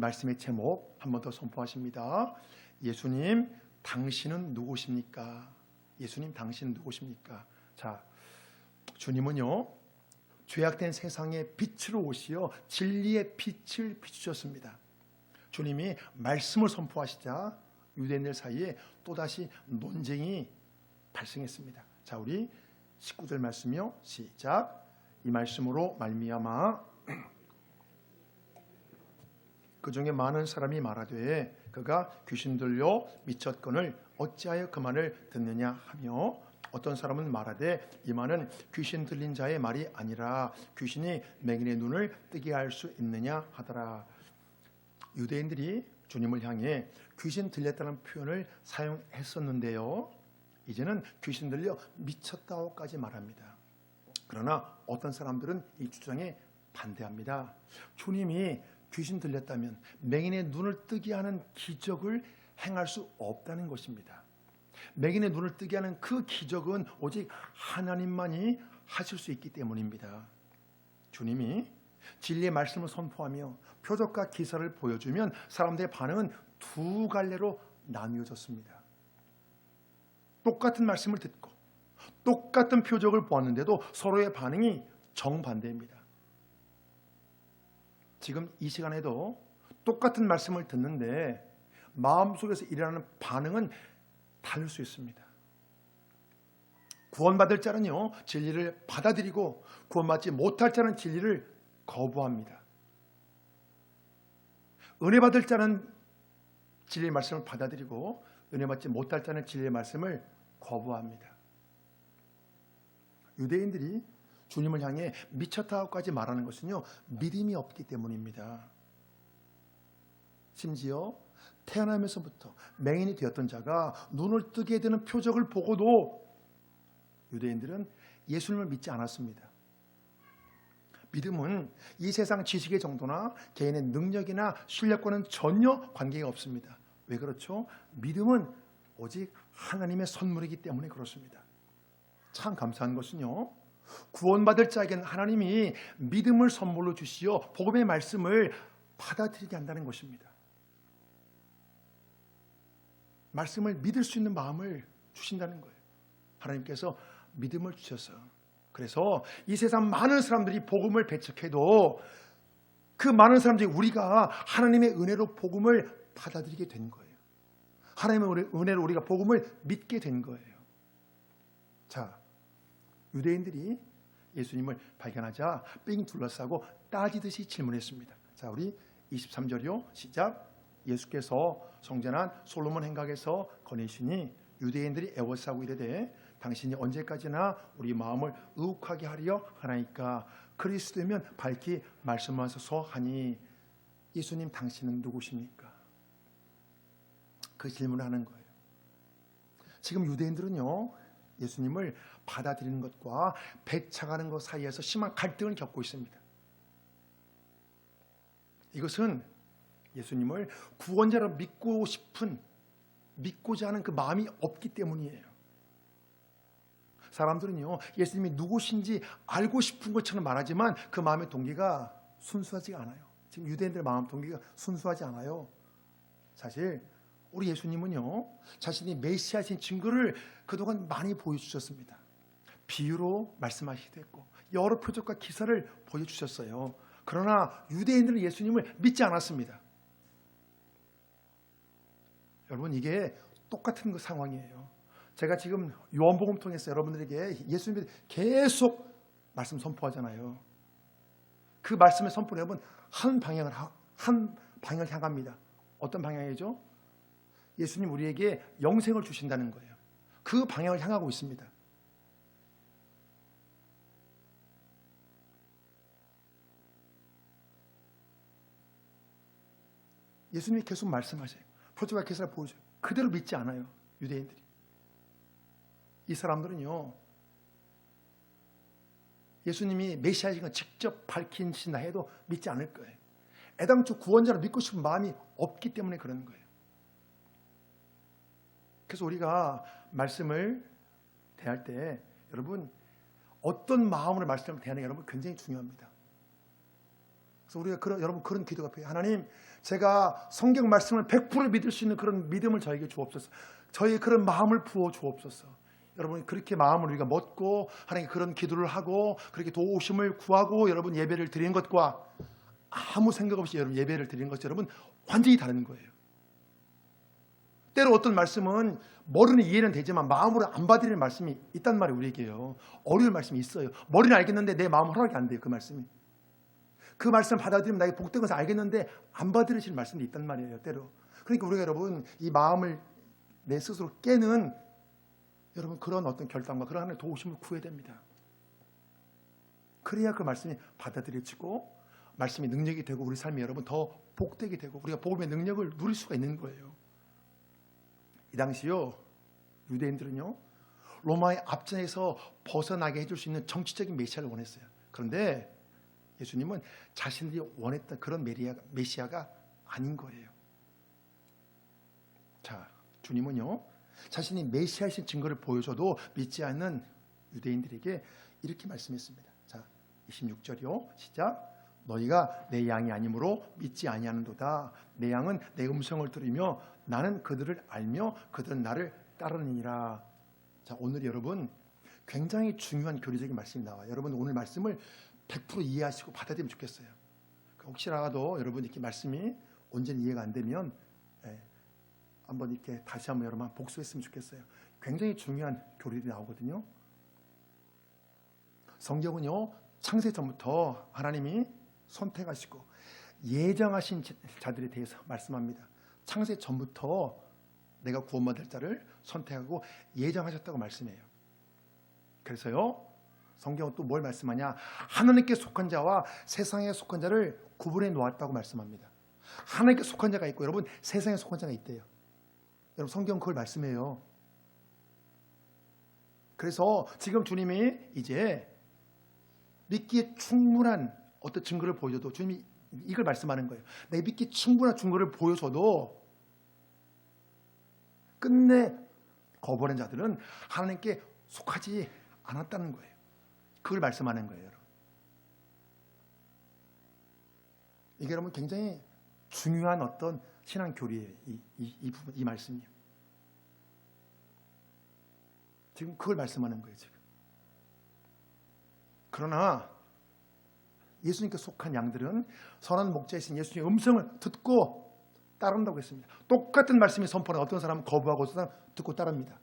말씀의 제목 한 번 더 선포하십니다. 예수님, 당신은 누구십니까? 예수님, 당신은 누구십니까? 자, 주님은요, 죄악된 세상에 빛으로 오시어 진리의 빛을 비추셨습니다. 주님이 말씀을 선포하시자 유대인들 사이에 또다시 논쟁이 발생했습니다. 자, 우리 19절 말씀이요, 시작. 이 말씀으로 말미암아 그 중에 많은 사람이 말하되 그가 귀신 들려 미쳤거늘 어찌하여 그 말을 듣느냐 하며, 어떤 사람은 말하되 이 말은 귀신 들린 자의 말이 아니라 귀신이 맹인의 눈을 뜨게 할 수 있느냐 하더라. 유대인들이 주님을 향해 귀신 들렸다는 표현을 사용했었는데요, 이제는 귀신 들려 미쳤다고까지 말합니다. 그러나 어떤 사람들은 이 주장에 반대합니다. 주님이 귀신 들렸다면 맹인의 눈을 뜨게 하는 기적을 행할 수 없다는 것입니다. 맹인의 눈을 뜨게 하는 그 기적은 오직 하나님만이 하실 수 있기 때문입니다. 주님이 진리의 말씀을 선포하며 표적과 기사를 보여주면 사람들의 반응은 두 갈래로 나뉘어졌습니다. 똑같은 말씀을 듣고 똑같은 표적을 보았는데도 서로의 반응이 정반대입니다. 지금 이 시간에도 똑같은 말씀을 듣는데 마음속에서 일어나는 반응은 다를 수 있습니다. 구원받을 자는요, 진리를 받아들이고 구원받지 못할 자는 진리를 거부합니다. 은혜 받을 자는 진리의 말씀을 받아들이고 은혜 받지 못할 자는 진리의 말씀을 거부합니다. 유대인들이 주님을 향해 미쳤다고까지 말하는 것은요, 믿음이 없기 때문입니다. 심지어 태어나면서부터 맹인이 되었던 자가 눈을 뜨게 되는 표적을 보고도 유대인들은 예수님을 믿지 않았습니다. 믿음은 이 세상 지식의 정도나 개인의 능력이나 실력과는 전혀 관계가 없습니다. 왜 그렇죠? 믿음은 오직 하나님의 선물이기 때문에 그렇습니다. 참 감사한 것은요, 구원받을 자에게는 하나님이 믿음을 선물로 주시어 복음의 말씀을 받아들이게 한다는 것입니다. 말씀을 믿을 수 있는 마음을 주신다는 거예요. 하나님께서 믿음을 주셔서, 그래서 이 세상 많은 사람들이 복음을 배척해도 그 많은 사람들이 우리가 하나님의 은혜로 복음을 받아들이게 된 거예요. 하나님의 은혜로 우리가 복음을 믿게 된 거예요. 자, 유대인들이 예수님을 발견하자 삥 둘러싸고 따지듯이 질문했습니다. 자, 우리 23절이요, 시작. 예수께서 성전한 솔로몬 행각에서 거니시니 유대인들이 애워싸고 이르되 당신이 언제까지나 우리 마음을 의혹하게 하려 하나이까? 그리스도면 밝히 말씀하소서 하니, 예수님, 당신은 누구십니까? 그 질문을 하는 거예요. 지금 유대인들은요, 예수님을 받아들이는 것과 배척하는 것 사이에서 심한 갈등을 겪고 있습니다. 이것은 예수님을 구원자로 믿고자 하는 그 마음이 없기 때문이에요. 사람들은요, 예수님이 누구신지 알고 싶은 것처럼 말하지만 그 마음의 동기가 순수하지 않아요. 지금 유대인들의 마음 동기가 순수하지 않아요. 사실 우리 예수님은요, 자신이 메시아신 증거를 그동안 많이 보여주셨습니다. 비유로 말씀하시기도 했고 여러 표적과 기사를 보여주셨어요. 그러나 유대인들은 예수님을 믿지 않았습니다. 여러분, 이게 똑같은 그 상황이에요. 제가 지금 요한복음 통해서 여러분들에게 예수님이 계속 말씀 선포하잖아요. 그 말씀의 선포는 여러분 한 방향을 향합니다. 어떤 방향이죠? 예수님 우리에게 영생을 주신다는 거예요. 그 방향을 향하고 있습니다. 예수님이 계속 말씀하세요. 표적과 기사를 보여줘요. 그대로 믿지 않아요, 유대인들이. 이 사람들은요, 예수님이 메시아이신 걸 직접 밝히신다 해도 믿지 않을 거예요. 애당초 구원자로 믿고 싶은 마음이 없기 때문에 그러는 거예요. 그래서 우리가 말씀을 대할 때 여러분 어떤 마음으로 말씀을 대하느냐 여러분 굉장히 중요합니다. 그래서 우리가 여러분 그런 기도가 필요해요. 하나님, 제가 성경 말씀을 100% 믿을 수 있는 그런 믿음을 저에게 주옵소서. 저의 그런 마음을 부어 주옵소서. 여러분 그렇게 마음을 우리가 먹고 하나님께 그런 기도를 하고 그렇게 도우심을 구하고 여러분 예배를 드리는 것과 아무 생각 없이 여러분 예배를 드리는 것이 여러분 완전히 다른 거예요. 때로 어떤 말씀은 머리는 이해는 되지만 마음으로 안 받아들이는 말씀이 있단 말이에요. 우리에게요. 어려운 말씀이 있어요. 머리는 알겠는데 내 마음은 허락이 안 돼요. 그 말씀이. 그 말씀 받아들이면 나에게 복된 것을 알겠는데 안 받아들이실 말씀이 있단 말이에요. 때로. 그러니까 우리가 여러분 이 마음을 내 스스로 깨는 여러분 그런 어떤 결단과 그런 하나님의 도우심을 구해야 됩니다. 그래야 그 말씀이 받아들여지고 말씀이 능력이 되고 우리 삶이 여러분 더 복되게 되고 우리가 복음의 능력을 누릴 수가 있는 거예요. 이 당시요 유대인들은요 로마의 압제에서 벗어나게 해줄 수 있는 정치적인 메시아를 원했어요. 그런데 예수님은 자신들이 원했던 그런 메시아가 아닌 거예요. 자, 주님은요 자신이 메시아이신 증거를 보여줘도 믿지 않는 유대인들에게 이렇게 말씀했습니다. 자, 26절이요 시작. 너희가 내 양이 아니므로 믿지 아니하는도다. 내 양은 내 음성을 들으며 나는 그들을 알며 그들은 나를 따르느니라. 자, 오늘 여러분 굉장히 중요한 교리적인 말씀이 나와요. 여러분 오늘 말씀을 100% 이해하시고 받아들이면 좋겠어요. 혹시라도 여러분 이렇게 말씀이 온전히 이해가 안 되면 한번 이렇게 다시 한번 여러분 복수했으면 좋겠어요. 굉장히 중요한 교리들이 나오거든요. 성경은요 창세 전부터 하나님이 선택하시고 예정하신 자들에 대해서 말씀합니다. 창세 전부터 내가 구원받을 자를 선택하고 예정하셨다고 말씀해요. 그래서요 성경은 또 뭘 말씀하냐, 하나님께 속한 자와 세상에 속한 자를 구분해 놓았다고 말씀합니다. 하나님께 속한 자가 있고 여러분 세상에 속한 자가 있대요. 여러분 성경 그걸 말씀해요. 그래서 지금 주님이 이제 믿기에 충분한 어떤 증거를 보여줘도 주님이 이걸 말씀하는 거예요. 내 믿기에 충분한 증거를 보여줘도 끝내 거부하는 자들은 하나님께 속하지 않았다는 거예요. 그걸 말씀하는 거예요. 여러분. 이게 여러분 굉장히 중요한 어떤 신앙 교리예요. 이 부분, 이 말씀이요. 지금 그걸 말씀하는 거예요. 지금. 그러나 예수님께 속한 양들은 선한 목자이신 예수님의 음성을 듣고 따른다고 했습니다. 똑같은 말씀이 선포는 어떤 사람은 거부하고 어떤 사람은 듣고 따릅니다.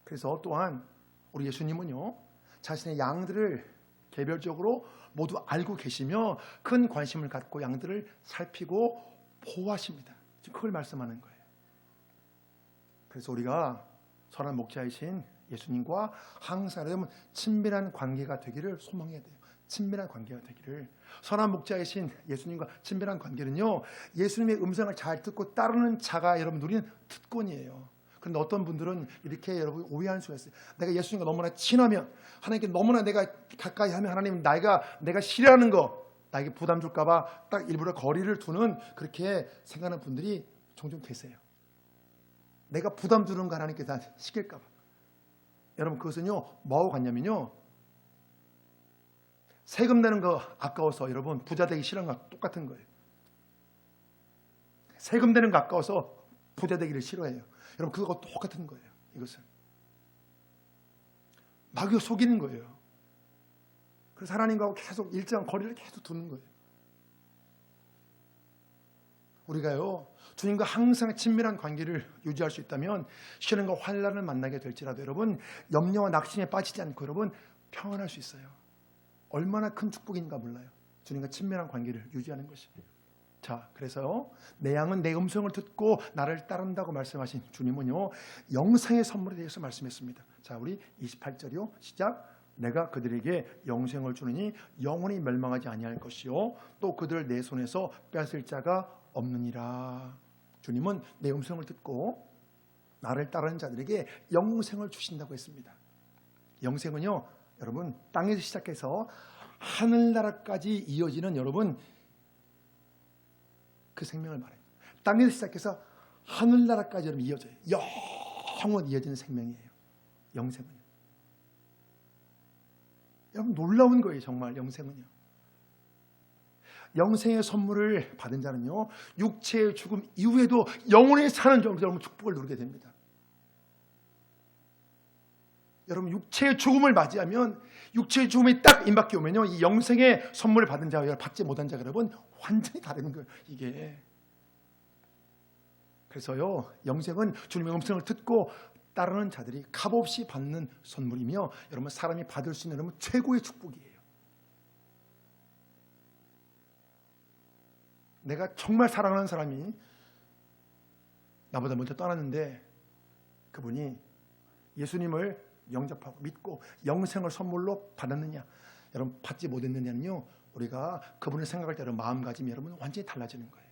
그래서 또한 우리 예수님은요 자신의 양들을 개별적으로 모두 알고 계시며 큰 관심을 갖고 양들을 살피고 보호하십니다. 지금 그걸 말씀하는 거예요. 그래서 우리가 선한 목자이신 예수님과 항상 친밀한 관계가 되기를 소망해야 돼요. 친밀한 관계가 되기를. 선한 목자이신 예수님과 친밀한 관계는요 예수님의 음성을 잘 듣고 따르는 자가 여러분 누리는 특권이에요. 그런데 어떤 분들은 이렇게 여러분 오해할 수가 있어요. 내가 예수님과 너무나 친하면 하나님께 너무나 내가 가까이 하면 하나님 내가 싫어하는 거 나에게 부담 줄까 봐 딱 일부러 거리를 두는 그렇게 생각하는 분들이 종종 계세요. 내가 부담 주는 거 하나님께 다 시킬까 봐. 여러분 그것은요 뭐하고 같냐면요 세금 내는 거 아까워서 여러분 부자 되기 싫은 거랑 똑같은 거예요. 세금 내는 거 아까워서 부자 되기를 싫어해요. 여러분 그거 똑같은 거예요. 이것은 마귀가 속이는 거예요. 그래서 하나님과 계속 일정한 거리를 계속 두는 거예요. 우리가요 주님과 항상 친밀한 관계를 유지할 수 있다면 시련과 환난을 만나게 될지라도 여러분 염려와 낙심에 빠지지 않고 여러분 평안할 수 있어요. 얼마나 큰 축복인가 몰라요. 주님과 친밀한 관계를 유지하는 것이. 자, 그래서요 내 양은 내 음성을 듣고 나를 따른다고 말씀하신 주님은요 영생의 선물에 대해서 말씀했습니다. 자, 우리 28절이요 시작. 내가 그들에게 영생을 주느니 영원히 멸망하지 아니할 것이요 또 그들을 내 손에서 뺏을 자가 없느니라. 주님은 내 음성을 듣고 나를 따르는 자들에게 영생을 주신다고 했습니다. 영생은요 여러분 땅에서 시작해서 하늘나라까지 이어지는 여러분 그 생명을 말해요. 땅에서 시작해서 하늘나라까지 여러분 이어져요. 영원 이어지는 생명이에요. 영생은요. 여러분 놀라운 거예요. 정말 영생은요. 영생의 선물을 받은 자는요, 육체의 죽음 이후에도 영원히 사는 여러분 축복을 누리게 됩니다. 여러분, 육체의 죽음을 맞이하면, 육체의 죽음이 딱 임박해 오면요, 이 영생의 선물을 받은 자와 받지 못한 자가 여러분 완전히 다른 거예요, 이게. 그래서요, 영생은 주님의 음성을 듣고 따르는 자들이 값없이 받는 선물이며, 여러분 사람이 받을 수 있는 여러분 최고의 축복이에요. 내가 정말 사랑하는 사람이 나보다 먼저 떠났는데 그분이 예수님을 영접하고 믿고 영생을 선물로 받았느냐, 여러분 받지 못했느냐는요, 우리가 그분을 생각할 때 여러분 마음가짐이 여러분 완전히 달라지는 거예요.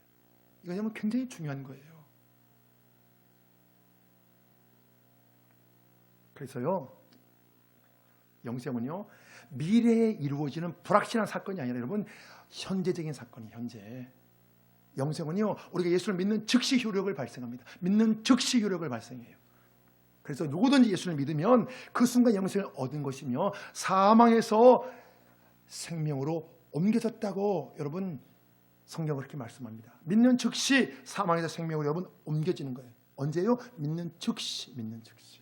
이건 여러분 굉장히 중요한 거예요. 그래서요, 영생은요, 미래에 이루어지는 불확실한 사건이 아니라 여러분 현재적인 사건이에요. 현재. 영생은요, 우리가 예수를 믿는 즉시 효력을 발생합니다. 믿는 즉시 효력을 발생해요. 그래서 누구든지 예수를 믿으면 그 순간 영생을 얻은 것이며 사망에서 생명으로 옮겨졌다고 여러분 성경은 그렇게 말씀합니다. 믿는 즉시 사망에서 생명으로 여러분 옮겨지는 거예요. 언제요? 믿는 즉시. 믿는 즉시.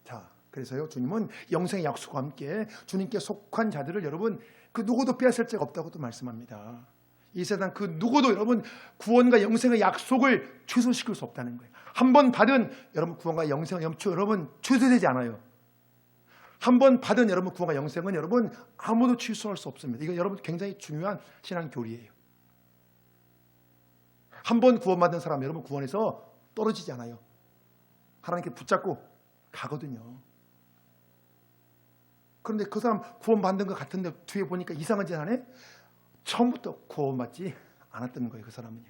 자, 그래서요, 주님은 영생의 약속과 함께 주님께 속한 자들을 여러분 그 누구도 빼앗을 자가 없다고도 말씀합니다. 이 세상 그 누구도 여러분 구원과 영생의 약속을 취소시킬 수 없다는 거예요. 한 번 받은 여러분 구원과 영생의 염초 여러분 취소되지 않아요. 한 번 받은 여러분 구원과 영생은 여러분 아무도 취소할 수 없습니다. 이건 여러분 굉장히 중요한 신앙 교리예요. 한 번 구원받은 사람 여러분 구원에서 떨어지지 않아요. 하나님께 붙잡고 가거든요. 그런데 그 사람 구원받는 것 같은데 뒤에 보니까 이상한 짓 하네? 처음부터 구원받지 않았던 거예요. 그 사람은요.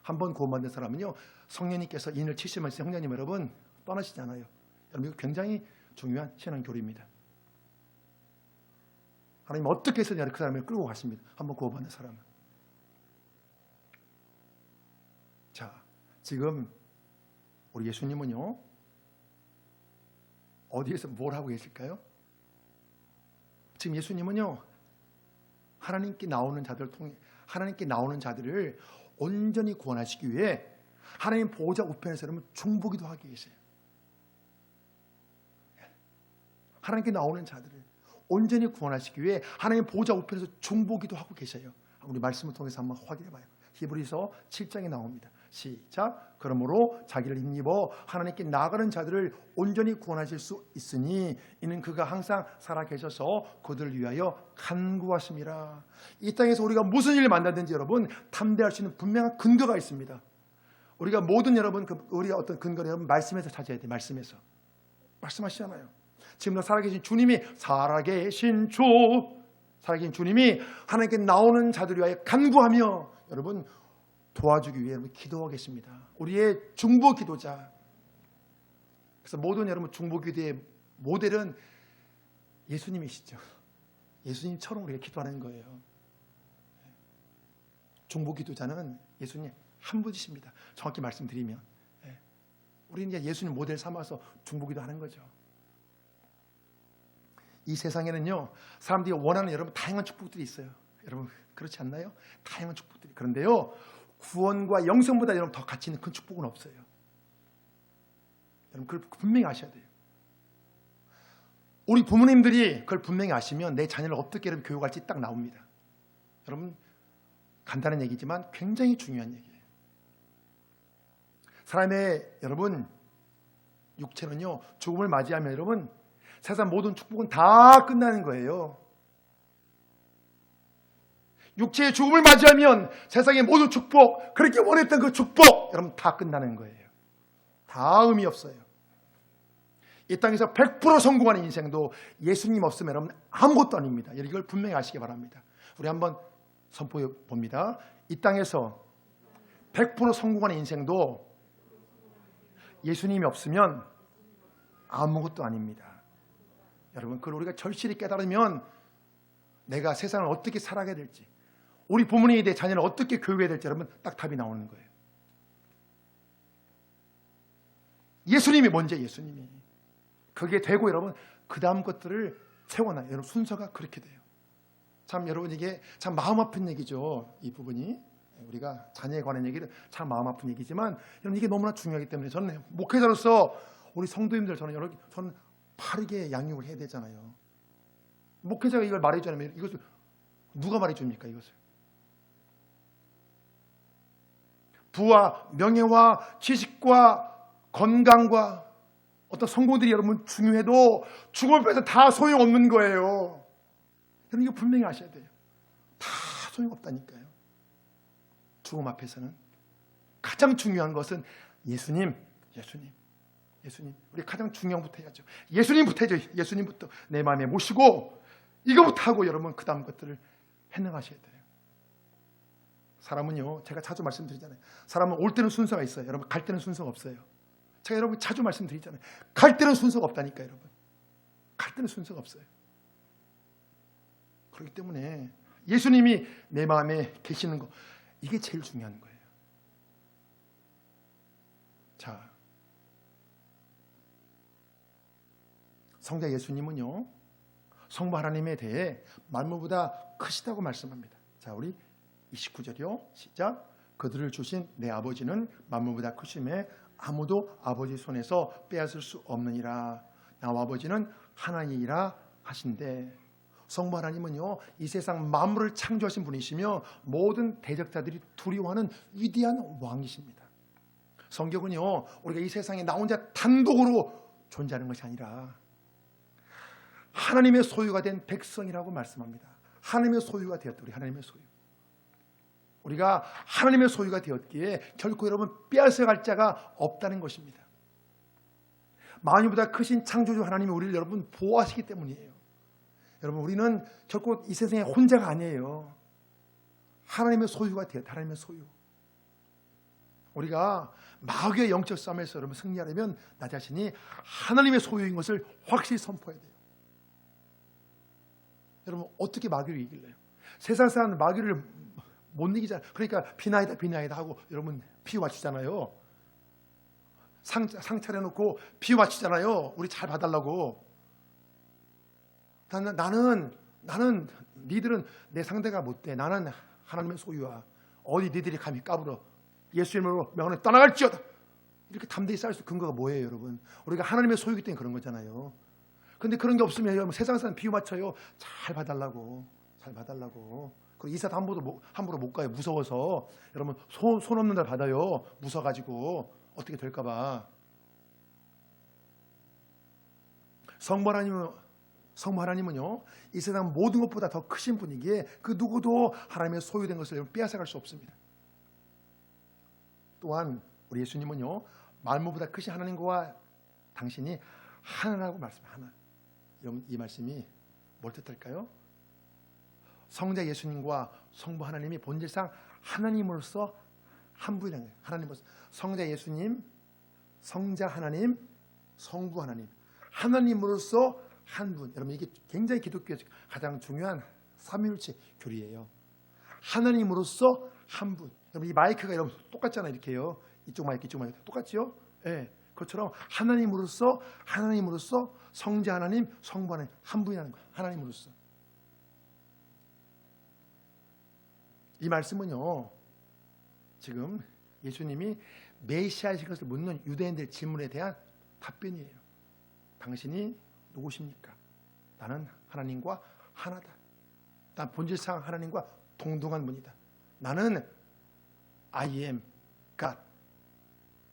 한 번 구원받는 사람은요, 성령님께서 인을 치시면서 성령님 여러분 떠나시지 않아요. 여러분 이거 굉장히 중요한 신앙 교리입니다. 하나님 어떻게 해서든 그 사람을 끌고 가십니다. 한 번 구원받는 사람은. 자, 지금 우리 예수님은요, 어디에서 뭘 하고 계실까요? 지금 예수님은요, 하나님께 나오는 자들을 통해 하나님께 나오는 자들을 온전히 구원하시기 위해 하나님 보호자 우편에서 여러분 중보기도 하고 계세요. 하나님께 나오는 자들을 온전히 구원하시기 위해 하나님 보호자 우편에서 중보기도 하고 계셔요. 우리 말씀을 통해서 한번 확인해 봐요. 히브리서 7장에 나옵니다. 시작. 그러므로 자기를 힘입어 하나님께 나아가는 자들을 온전히 구원하실 수 있으니 이는 그가 항상 살아계셔서 그들을 위하여 간구하심이라. 이 땅에서 우리가 무슨 일을 만나든지 여러분 탐대할 수 있는 분명한 근거가 있습니다. 우리가 모든 여러분 우리가 어떤 근거를 여러분 말씀에서 찾아야 돼요. 말씀에서. 말씀하시잖아요. 지금도 살아계신 주님이 살아계신 주님이 하나님께 나오는 자들을 위하여 간구하며 여러분 도와주기 위해 여러분 기도하고 계십니다. 우리의 중보 기도자. 그래서 모든 여러분 중보 기도의 모델은 예수님이시죠. 예수님처럼 우리가 기도하는 거예요. 중보 기도자는 예수님 한 분이십니다. 정확히 말씀드리면 우리는 이제 예수님 모델 삼아서 중보 기도하는 거죠. 이 세상에는요, 사람들이 원하는 여러분 다양한 축복들이 있어요. 여러분 그렇지 않나요? 다양한 축복들이. 그런데요, 구원과 영생보다 여러분 더 가치 있는 큰 축복은 없어요. 여러분 그걸 분명히 아셔야 돼요. 우리 부모님들이 그걸 분명히 아시면 내 자녀를 어떻게 여러분 교육할지 딱 나옵니다. 여러분 간단한 얘기지만 굉장히 중요한 얘기예요. 사람의 여러분 육체는요, 죽음을 맞이하면 여러분 세상 모든 축복은 다 끝나는 거예요. 육체의 죽음을 맞이하면 세상의 모든 축복, 그렇게 원했던 그 축복 여러분 다 끝나는 거예요. 다 의미 없어요. 이 땅에서 100% 성공하는 인생도 예수님 없으면 여러분 아무것도 아닙니다. 이걸 분명히 아시기 바랍니다. 우리 한번 선포해 봅니다. 이 땅에서 100% 성공하는 인생도 예수님이 없으면 아무것도 아닙니다. 여러분 그걸 우리가 절실히 깨달으면 내가 세상을 어떻게 살아가야 될지, 우리 부모님에 대해 자녀를 어떻게 교육해야 될지 여러분 딱 답이 나오는 거예요. 예수님이 먼저, 예수님이 그게 되고 여러분 그 다음 것들을 채워놔요. 여러분 순서가 그렇게 돼요. 참 여러분 이게 참 마음 아픈 얘기죠. 이 부분이 우리가 자녀에 관한 얘기를 참 마음 아픈 얘기지만 여러분 이게 너무나 중요하기 때문에 저는 목회자로서 우리 성도님들 저는 바르게 양육을 해야 되잖아요. 목회자가 이걸 말해주면 이것을 누가 말해줍니까? 이것을 부와 명예와 지식과 건강과 어떤 성공들이 여러분 중요해도 죽음 앞에서 다 소용없는 거예요. 여러분 이거 분명히 아셔야 돼요. 다 소용없다니까요. 죽음 앞에서는 가장 중요한 것은 예수님. 우리 가장 중요한 것부터 해야죠. 예수님부터 해야죠. 예수님부터 내 마음에 모시고 이거부터 하고 여러분 그 다음 것들을 해나가셔야 돼요. 사람은요, 제가 자주 말씀드리잖아요. 사람은 올 때는 순서가 있어요. 여러분 갈 때는 순서가 없어요. 제가 여러분 자주 말씀드리잖아요. 갈 때는 순서가 없다니까 여러분. 갈 때는 순서가 없어요. 그렇기 때문에 예수님이 내 마음에 계시는 거 이게 제일 중요한 거예요. 자, 성자 예수님은요, 성부 하나님에 대해 만물보다 크시다고 말씀합니다. 자, 우리 29절이요. 시작. 그들을 주신 내 아버지는 만물보다 크심에 아무도 아버지 손에서 빼앗을 수 없느니라. 나와 아버지는 하나이라 하신대. 성부 하나님은요, 이 세상 만물을 창조하신 분이시며 모든 대적자들이 두려워하는 위대한 왕이십니다. 성경은요, 우리가 이 세상에 나 혼자 단독으로 존재하는 것이 아니라 하나님의 소유가 된 백성이라고 말씀합니다. 하나님의 소유가 되었다. 우리 하나님의 소유. 우리가 하나님의 소유가 되었기에 결코 여러분 빼앗아갈 자가 없다는 것입니다. 만유보다 크신 창조주 하나님이 우리를 여러분 보호하시기 때문이에요. 여러분 우리는 결코 이 세상에 혼자가 아니에요. 하나님의 소유가 되었다. 하나님의 소유. 우리가 마귀의 영적 싸움에서 여러분 승리하려면 나 자신이 하나님의 소유인 것을 확실히 선포해야 돼요. 여러분 어떻게 마귀를 이길래요? 세상 사람은 마귀를 못 이기잖아요. 그러니까 비나이다 하고 여러분 비유 맞추잖아요. 상 차려놓고 비유 맞추잖아요. 우리 잘 봐달라고. 나는 니들은 내 상대가 못돼. 나는 하나님의 소유야. 어디 니들이 감히 까불어. 예수 이름으로 명하노니 떠나갈지어다. 이렇게 담대히 쌓을 수 근거가 뭐예요, 여러분? 우리가 하나님의 소유이기 때문에 그런 거잖아요. 근데 그런 게 없으면 여러분 세상 사람 비유 맞춰요. 잘 봐달라고. 그리고 이사도 함부로 못 가요. 무서워서. 여러분 손 없는 날 받아요. 무서워가지고 어떻게 될까봐. 성부 하나님은요, 이 세상 모든 것보다 더 크신 분이기에 그 누구도 하나님의 소유된 것을 빼앗아갈 수 없습니다. 또한 우리 예수님은요, 만물보다 크신 하나님과 당신이 하나라고 말씀합니다. 하나. 여러분 이 말씀이 뭘 뜻할까요? 성자 예수님과 성부 하나님이 본질상 하나님으로서 한 분이라는 거예요. 하나님으로서 성자 예수님, 성자 하나님, 성부 하나님, 하나님으로서 한 분. 여러분 이게 굉장히 기독교의 가장 중요한 삼위일체 교리예요. 하나님으로서 한 분. 여러분 이 마이크가 여러분 똑같잖아요. 이렇게요. 이쪽 마이크 똑같지요? 예. 그것처럼 하나님으로서 성자 하나님, 성부 하나님 한 분이라는 거예요. 하나님으로서. 이 말씀은요, 지금 예수님이 메시아이신 것을 묻는 유대인들의 질문에 대한 답변이에요. 당신이 누구십니까? 나는 하나님과 하나다. 난 본질상 하나님과 동등한 분이다. 나는 I am God.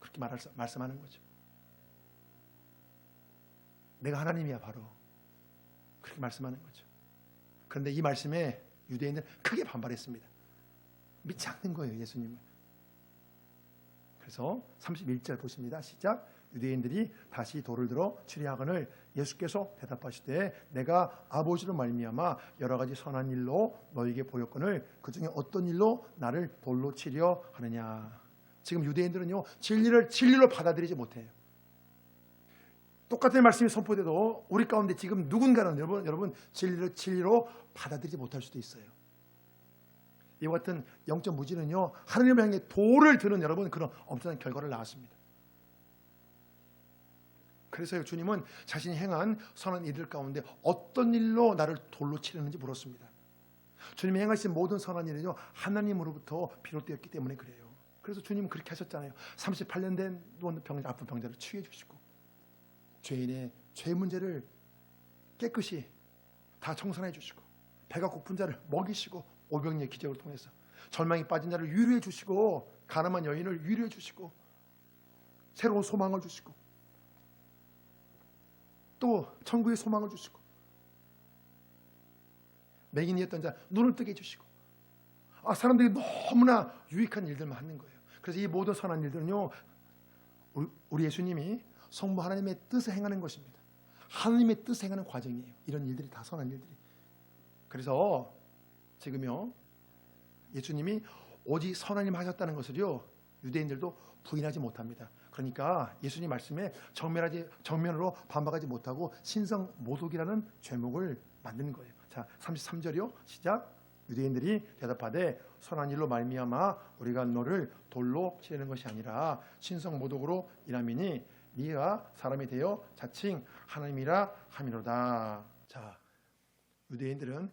그렇게 말씀하는 거죠. 내가 하나님이야 바로. 그렇게 말씀하는 거죠. 그런데 이 말씀에 유대인들은 크게 반발했습니다. 믿지 않는 거예요, 예수님을. 그래서 31절 보십니다. 시작. 유대인들이 다시 돌을 들어 치려하거늘 예수께서 대답하시되 내가 아버지로 말미암아 여러 가지 선한 일로 너에게 보였거늘 그 중에 어떤 일로 나를 돌로 치려 하느냐. 지금 유대인들은요, 진리로 받아들이지 못해요. 똑같은 말씀이 선포돼도 우리 가운데 지금 누군가는 여러분 진리로 받아들이지 못할 수도 있어요. 이와 같은 영적 무지는요, 하나님을 향해 돌을 드는 여러분 그런 엄청난 결과를 낳았습니다. 그래서 주님은 자신이 행한 선한 일들 가운데 어떤 일로 나를 돌로 치려는지 물었습니다. 주님이 행하신 모든 선한 일은요 하나님으로부터 비롯되었기 때문에 그래요. 그래서 주님은 그렇게 하셨잖아요. 38년 된 아픈 병자를 치유해 주시고 죄인의 죄 문제를 깨끗이 다 청산해 주시고 배가 고픈 자를 먹이시고 오병이의 기적을 통해서 절망에 빠진 자를 위로해 주시고 가늠한 여인을 위로해 주시고 새로운 소망을 주시고 또 천국의 소망을 주시고 맹인이었던 자 눈을 뜨게 해주시고 사람들이 너무나 유익한 일들만 하는 거예요. 그래서 이 모든 선한 일들은요 우리 예수님이 성부 하나님의 뜻을 행하는 것입니다. 하나님의 뜻을 행하는 과정이에요. 이런 일들이 다 선한 일들이. 그래서 지금요 예수님이 오직 선한 일만 하셨다는 것을요 유대인들도 부인하지 못합니다. 그러니까 예수님 말씀에 정면으로 반박하지 못하고 신성 모독이라는 죄목을 만드는 거예요. 자, 33절이요. 시작. 유대인들이 대답하되 선한 일로 말미암아 우리가 너를 돌로 치려는 것이 아니라 신성 모독으로 인함이니 네가 사람이 되어 자칭 하나님이라 함이로다. 자, 유대인들은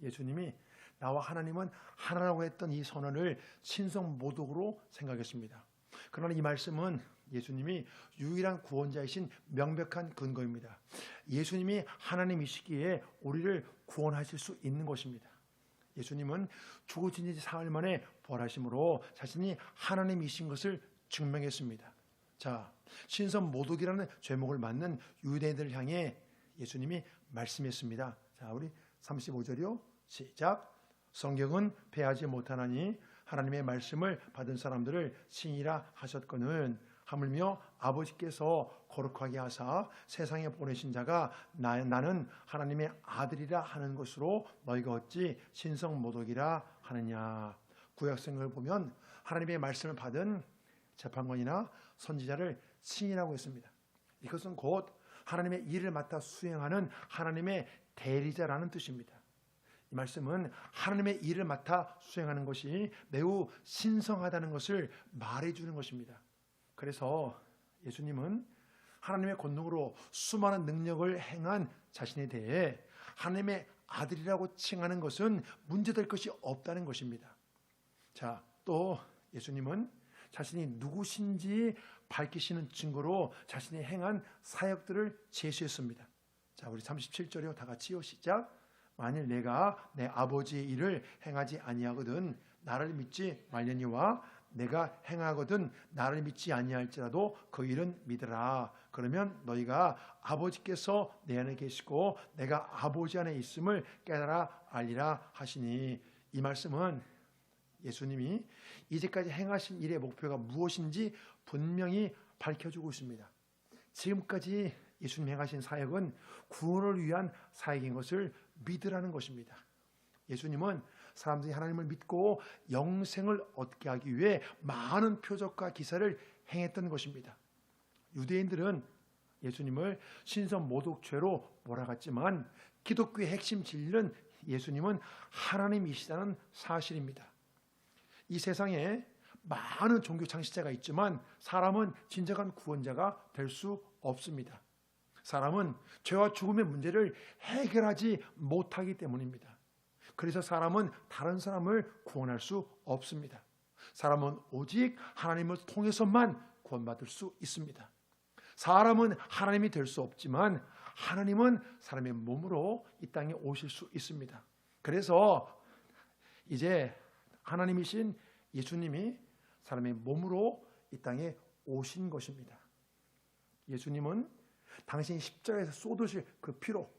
예수님이 나와 하나님은 하나라고 했던 이 선언을 신성 모독으로 생각했습니다. 그러나 이 말씀은 예수님이 유일한 구원자이신 명백한 근거입니다. 예수님이 하나님이시기에 우리를 구원하실 수 있는 것입니다. 예수님은 죽으신 지 사흘 만에 부활하심으로 자신이 하나님이신 것을 증명했습니다. 자, 신성 모독이라는 죄목을 맞는 유대인들을 향해 예수님이 말씀했습니다. 자, 우리 35절이요. 시작. 성경은 패하지 못하나니 하나님의 말씀을 받은 사람들을 신이라 하셨거늘 하물며 아버지께서 거룩하게 하사 세상에 보내신 자가 나는 하나님의 아들이라 하는 것으로 너희가 어찌 신성 모독이라 하느냐. 구약성경을 보면 하나님의 말씀을 받은 재판관이나 선지자를 신이라고 했습니다. 이것은 곧 하나님의 일을 맡아 수행하는 하나님의 대리자라는 뜻입니다. 이 말씀은 하나님의 일을 맡아 수행하는 것이 매우 신성하다는 것을 말해주는 것입니다. 그래서 예수님은 하나님의 권능으로 수많은 능력을 행한 자신에 대해 하나님의 아들이라고 칭하는 것은 문제될 것이 없다는 것입니다. 자, 또 예수님은 자신이 누구신지 밝히시는 증거로 자신이 행한 사역들을 제시했습니다. 자, 우리 37절이요. 다 같이요. 시작. 만일 내가 내 아버지의 일을 행하지 아니하거든 나를 믿지 말려니와 내가 행하거든 나를 믿지 아니할지라도 그 일은 믿으라. 그러면 너희가 아버지께서 내 안에 계시고 내가 아버지 안에 있음을 깨달아 알리라 하시니, 이 말씀은 예수님이 이제까지 행하신 일의 목표가 무엇인지 분명히 밝혀주고 있습니다. 지금까지 예수님 행하신 사역은 구원을 위한 사역인 것을 믿으라는 것입니다. 예수님은 사람들이 하나님을 믿고 영생을 얻게 하기 위해 많은 표적과 기사를 행했던 것입니다. 유대인들은 예수님을 신성 모독죄로 몰아갔지만 기독교의 핵심 진리는 예수님은 하나님이시다는 사실입니다. 이 세상에 많은 종교 창시자가 있지만 사람은 진정한 구원자가 될 수 없습니다. 사람은 죄와 죽음의 문제를 해결하지 못하기 때문입니다. 그래서 사람은 다른 사람을 구원할 수 없습니다. 사람은 오직 하나님을 통해서만 구원받을 수 있습니다. 사람은 하나님이 될 수 없지만 하나님은 사람의 몸으로 이 땅에 오실 수 있습니다. 그래서 이제 하나님이신 예수님이 사람의 몸으로 이 땅에 오신 것입니다. 예수님은 당신이 십자가에서 쏟으실 그 피로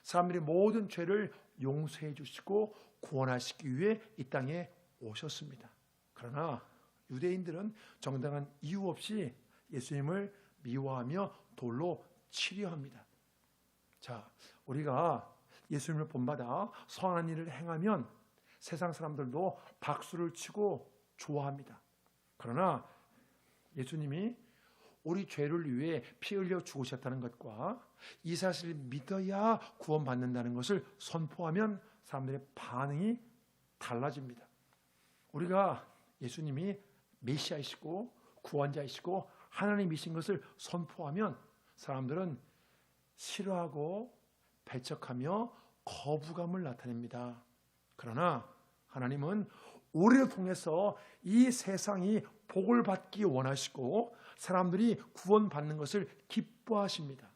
사람들의 모든 죄를 용서해 주시고 구원하시기 위해 이 땅에 오셨습니다. 그러나 유대인들은 정당한 이유 없이 예수님을 미워하며 돌로 치려 합니다. 자, 우리가 예수님을 본받아 선한 일을 행하면 세상 사람들도 박수를 치고 좋아합니다. 그러나 예수님이 우리 죄를 위해 피 흘려 죽으셨다는 것과 이 사실을 믿어야 구원받는다는 것을 선포하면 사람들의 반응이 달라집니다. 우리가 예수님이 메시아이시고 구원자이시고 하나님이신 것을 선포하면 사람들은 싫어하고 배척하며 거부감을 나타냅니다. 그러나 하나님은 우리를 통해서 이 세상이 복을 받기 원하시고 사람들이 구원받는 것을 기뻐하십니다.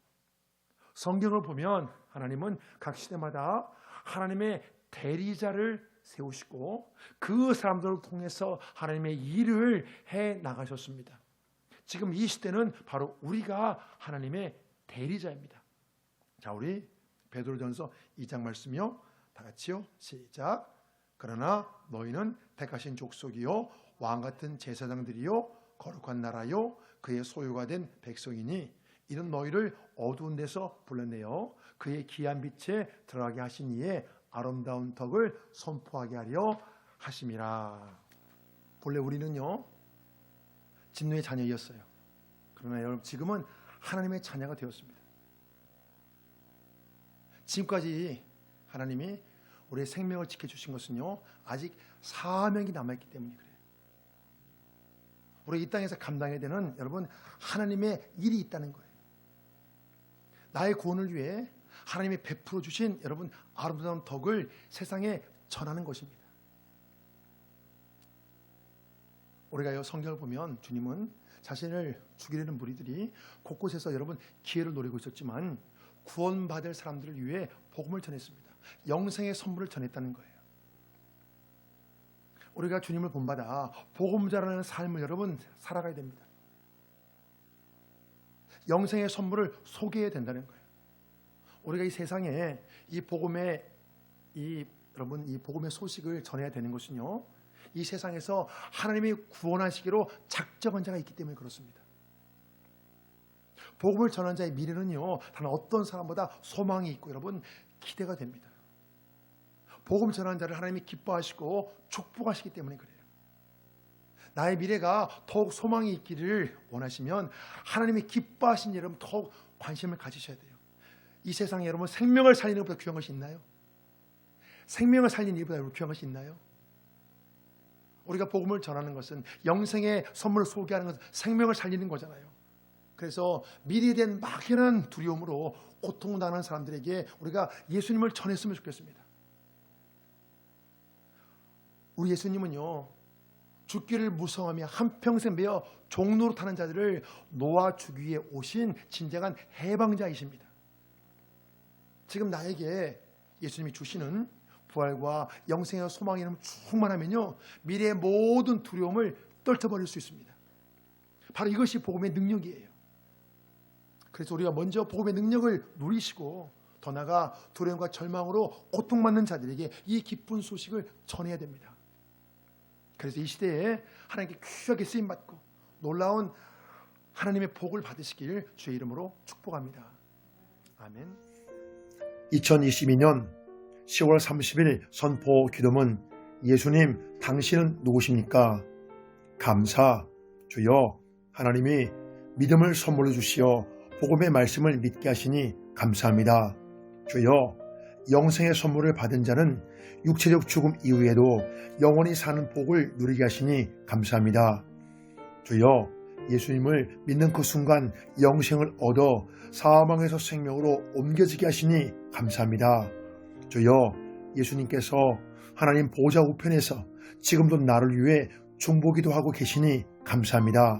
성경을 보면 하나님은 각 시대마다 하나님의 대리자를 세우시고 그 사람들을 통해서 하나님의 일을 해 나가셨습니다. 지금 이 시대는 바로 우리가 하나님의 대리자입니다. 자, 우리 베드로전서 2장 말씀이요. 다 같이요. 시작. 그러나 너희는 택하신 족속이요 왕 같은 제사장들이요 거룩한 나라요 그의 소유가 된 백성이니 이는 너희를 어두운 데서 불러내어 그의 귀한 빛에 들어가게 하신 이의 아름다운 덕을 선포하게 하려 하심이라. 본래 우리는요 진노의 자녀였어요. 그러나 여러분 지금은 하나님의 자녀가 되었습니다. 지금까지 하나님이 우리의 생명을 지켜주신 것은요 아직 사명이 남아있기 때문에 그래요. 우리 이 땅에서 감당해야 되는 여러분 하나님의 일이 있다는 거예요. 나의 구원을 위해 하나님이 베풀어 주신 여러분 아름다운 덕을 세상에 전하는 것입니다. 우리가 성경을 보면 주님은 자신을 죽이려는 무리들이 곳곳에서 여러분 기회를 노리고 있었지만 구원받을 사람들을 위해 복음을 전했습니다. 영생의 선물을 전했다는 거예요. 우리가 주님을 본받아 복음자라는 삶을 여러분 살아가야 됩니다. 영생의 선물을 소개해야 된다는 거예요. 우리가 이 세상에 이 복음의 여러분 이 복음의 소식을 전해야 되는 것은요. 이 세상에서 하나님이 구원하시기로 작정한 자가 있기 때문에 그렇습니다. 복음을 전한 자의 미래는요. 단 어떤 사람보다 소망이 있고 여러분 기대가 됩니다. 복음 전한 자를 하나님이 기뻐하시고 축복하시기 때문에 그래요. 나의 미래가 더욱 소망이 있기를 원하시면 하나님이 기뻐하신 일 여러분 더욱 관심을 가지셔야 돼요. 이 세상에 여러분 생명을 살리는 것보다 귀한 것이 있나요? 생명을 살리는 일보다 여러분 귀한 것이 있나요? 우리가 복음을 전하는 것은 영생의 선물을 소개하는 것은 생명을 살리는 거잖아요. 그래서 미래에 대한 막연한 두려움으로 고통당하는 사람들에게 우리가 예수님을 전했으면 좋겠습니다. 우리 예수님은요 죽기를 무서워하며 한평생 매어 종로로 타는 자들을 놓아주기 위해 오신 진정한 해방자이십니다. 지금 나에게 예수님이 주시는 부활과 영생의 소망이 충만하면요 미래의 모든 두려움을 떨쳐버릴 수 있습니다. 바로 이것이 복음의 능력이에요. 그래서 우리가 먼저 복음의 능력을 누리시고 더 나아가 두려움과 절망으로 고통받는 자들에게 이 기쁜 소식을 전해야 됩니다. 그래서 이 시대에 하나님께 귀하게 쓰임받고 놀라운 하나님의 복을 받으시길 주의 이름으로 축복합니다. 아멘. 2022년 10월 30일 선포 기도문 예수님 당신은 누구십니까? 감사 주여 하나님이 믿음을 선물로 주시어 복음의 말씀을 믿게 하시니 감사합니다. 주여 영생의 선물을 받은 자는 육체적 죽음 이후에도 영원히 사는 복을 누리게 하시니 감사합니다. 주여 예수님을 믿는 그 순간 영생을 얻어 사망에서 생명으로 옮겨지게 하시니 감사합니다. 주여 예수님께서 하나님 보좌 우편에서 지금도 나를 위해 중보기도 하고 계시니 감사합니다.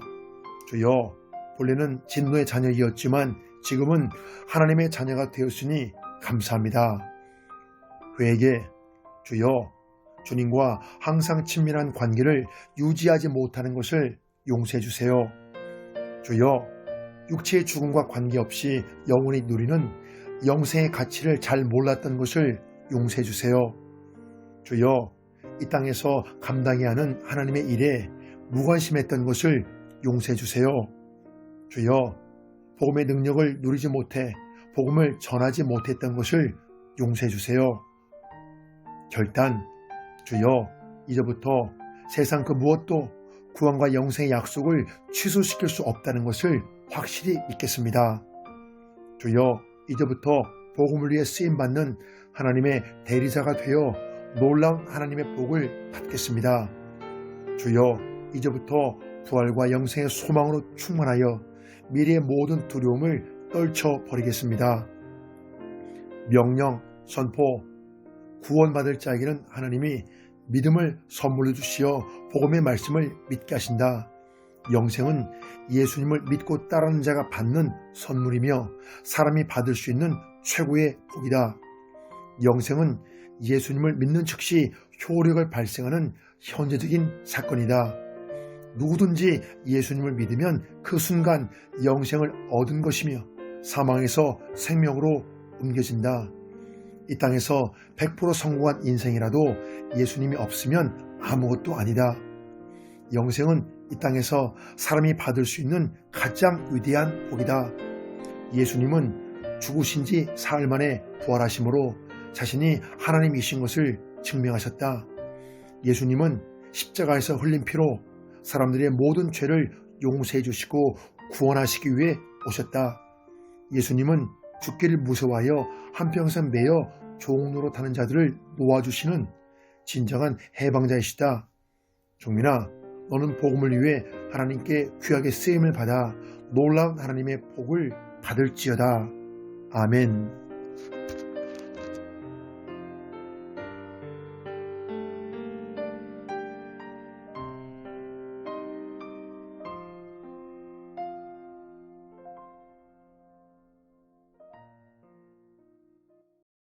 주여 본래는 진노의 자녀이었지만 지금은 하나님의 자녀가 되었으니 감사합니다. 회개 주여 주님과 항상 친밀한 관계를 유지하지 못하는 것을 용서해 주세요. 주여 육체의 죽음과 관계없이 영원히 누리는 영생의 가치를 잘 몰랐던 것을 용서해 주세요. 주여 이 땅에서 감당해야 하는 하나님의 일에 무관심했던 것을 용서해 주세요. 주여 복음의 능력을 누리지 못해 복음을 전하지 못했던 것을 용서해 주세요. 결단 주여 이제부터 세상 그 무엇도 구원과 영생의 약속을 취소시킬 수 없다는 것을 확실히 믿겠습니다. 주여 이제부터 복음을 위해 쓰임받는 하나님의 대리자가 되어 놀라운 하나님의 복을 받겠습니다. 주여 이제부터 부활과 영생의 소망으로 충만하여 미래의 모든 두려움을 떨쳐버리겠습니다. 명령, 선포, 구원받을 자에게는 하나님이 믿음을 선물로 주시어 복음의 말씀을 믿게 하신다. 영생은 예수님을 믿고 따르는 자가 받는 선물이며 사람이 받을 수 있는 최고의 복이다. 영생은 예수님을 믿는 즉시 효력을 발생하는 현재적인 사건이다. 누구든지 예수님을 믿으면 그 순간 영생을 얻은 것이며 사망에서 생명으로 옮겨진다. 이 땅에서 100% 성공한 인생이라도 예수님이 없으면 아무것도 아니다. 영생은 이 땅에서 사람이 받을 수 있는 가장 위대한 복이다. 예수님은 죽으신 지 사흘 만에 부활하심으로 자신이 하나님이신 것을 증명하셨다. 예수님은 십자가에서 흘린 피로 사람들의 모든 죄를 용서해 주시고 구원하시기 위해 오셨다. 예수님은 죽기를 무서워하여 한평생 매여 종로로 타는 자들을 놓아주시는 진정한 해방자이시다. 종민아, 너는 복음을 위해 하나님께 귀하게 쓰임을 받아 놀라운 하나님의 복을 받을지어다. 아멘.